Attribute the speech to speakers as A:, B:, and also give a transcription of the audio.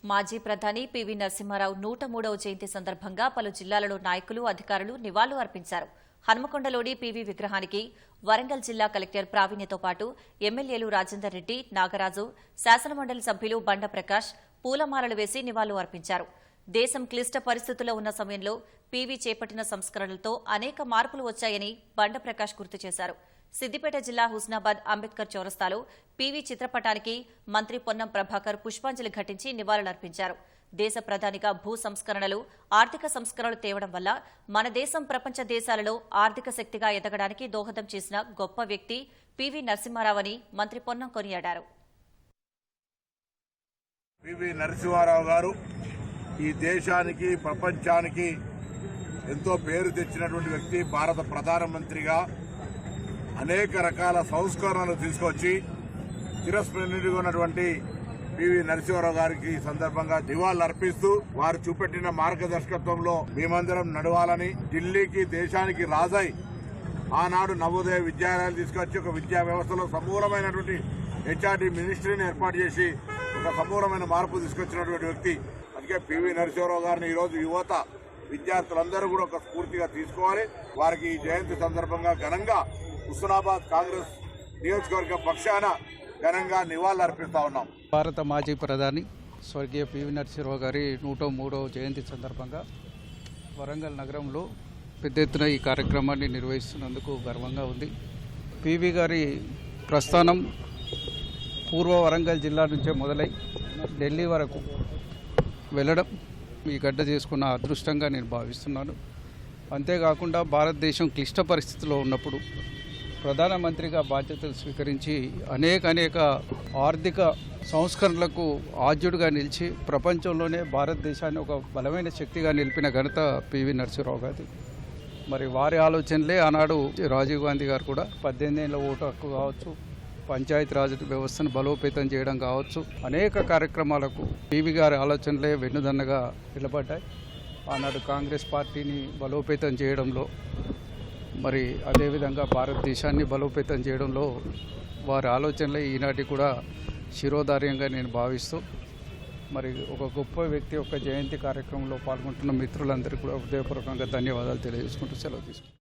A: మాజీ ప్రధాని పివి నరసింహారావు 103వ జయంతి సందర్భంగా పలు జిల్లాలలో నాయకులు, అధికారులు నివాళులు అర్పించారు. హన్మకొండలోని పివి విగ్రహానికి వరంగల్ జిల్లా కలెక్టర్ ప్రావీణ్యతో పాటు ఎమ్మెల్యేలు రాజేందర్ రెడ్డి, నాగరాజు, శాసనమండలి సభ్యులు బండ ప్రకాష్ పూలమాలలు వేసి నివాళులు అర్పించారు. దేశం క్లిష్ట పరిస్థితుల్లో ఉన్న సమయంలో పివి చేపట్టిన సంస్కరణలతో అనేక మార్పులు వచ్చాయని బండ ప్రకాష్ గుర్తు చేశారు. సిద్దిపేట జిల్లా హుస్నాబాద్ అంబేద్కర్ చౌరస్తాలో పివి చిత్రపటానికి మంత్రి పొన్నం ప్రభాకర్ పుష్పాంజలి ఘటించి నివాళులర్పించారు. దేశ ప్రధానిగా భూ సంస్కరణలు, ఆర్థిక సంస్కరణలు తేవడం వల్ల మన దేశం ప్రపంచ దేశాలలో ఆర్థిక శక్తిగా ఎదగడానికి దోహదం చేసిన గొప్ప వ్యక్తి పివి నరసింహారావు అని మంత్రి పొన్నం కొనియాడారు.
B: పివి నరసింహారావు గారు ఈ దేశానికి, ప్రపంచానికి ఎంతో పేరు తెచ్చినటువంటి వ్యక్తి. భారత ప్రధానమంత్రిగా అనేక రకాల సంస్కరణలు తీసుకొచ్చి చిరస్మరణీయుడిగా ఉన్నటువంటి పివి నరసింహారావు గారికి సందర్భంగా నివాళులు అర్పిస్తూ వారు చూపెట్టిన మార్గదర్శకత్వంలో మేమందరం నడవాలని, ఢిల్లీకి దేశానికి రాజై ఆనాడు నవోదయ విద్యాలయాలు తీసుకొచ్చి ఒక విద్యా వ్యవస్థలో సమూలమైనటువంటి హెచ్ఆర్డీ మినిస్ట్రీని ఏర్పాటు చేసి ఒక సమూలమైన మార్పు తీసుకొచ్చినటువంటి వ్యక్తి. అందుకే పివి నరసింహారావు గారిని ఈరోజు యువత, విద్యార్థులందరూ కూడా ఒక స్ఫూర్తిగా తీసుకోవాలి. వారికి ఈ జయంతి సందర్భంగా ఘనంగా హుస్నాబాద్ కాంగ్రెస్ నియోజకవర్గ పక్షాన ఘనంగా నివాళులు అర్పిస్తా ఉన్నాం.
C: భారత మాజీ ప్రధాని స్వర్గీయ పివి నరసింహారావు గారి 103వ జయంతి సందర్భంగా వరంగల్ నగరంలో పెద్ద ఎత్తున ఈ కార్యక్రమాన్ని నిర్వహిస్తున్నందుకు గర్వంగా ఉంది. పివి గారి ప్రస్థానం పూర్వ వరంగల్ జిల్లా నుంచే మొదలై ఢిల్లీ వరకు వెళ్ళడం ఈ గడ్డ చేసుకున్న అదృష్టంగా నేను భావిస్తున్నాను. అంతేకాకుండా భారతదేశం క్లిష్ట పరిస్థితిలో ఉన్నప్పుడు ప్రధానమంత్రిగా బాధ్యతలు స్వీకరించి అనేక ఆర్థిక సంస్కరణలకు ఆద్యుడిగా నిలిచి ప్రపంచంలోనే భారతదేశాన్ని ఒక బలమైన శక్తిగా నిలిపిన ఘనత పివి నరసింహారావు గారి. మరి వారి ఆలోచనలే ఆనాడు రాజీవ్ గాంధీ గారు కూడా 18 ఏళ్ల ఓటు హక్కు కావచ్చు, పంచాయతీరాజ్ వ్యవస్థను బలోపేతం చేయడం కావచ్చు, అనేక కార్యక్రమాలకు పివి గారి ఆలోచనలే వెన్నుదన్నగా నిలబడ్డాయి. ఆనాడు కాంగ్రెస్ పార్టీని బలోపేతం చేయడంలో, మరి అదేవిధంగా భారతదేశాన్ని బలోపేతం చేయడంలో వారి ఆలోచనలే ఈనాటి కూడా శిరోధార్యంగా నేను భావిస్తూ, మరి ఒక గొప్ప వ్యక్తి యొక్క జయంతి కార్యక్రమంలో పాల్గొంటున్న మిత్రులందరికీ కూడా హృదయపూర్వకంగా ధన్యవాదాలు తెలియజేసుకుంటూ సెలవు తీసుకుంటాను.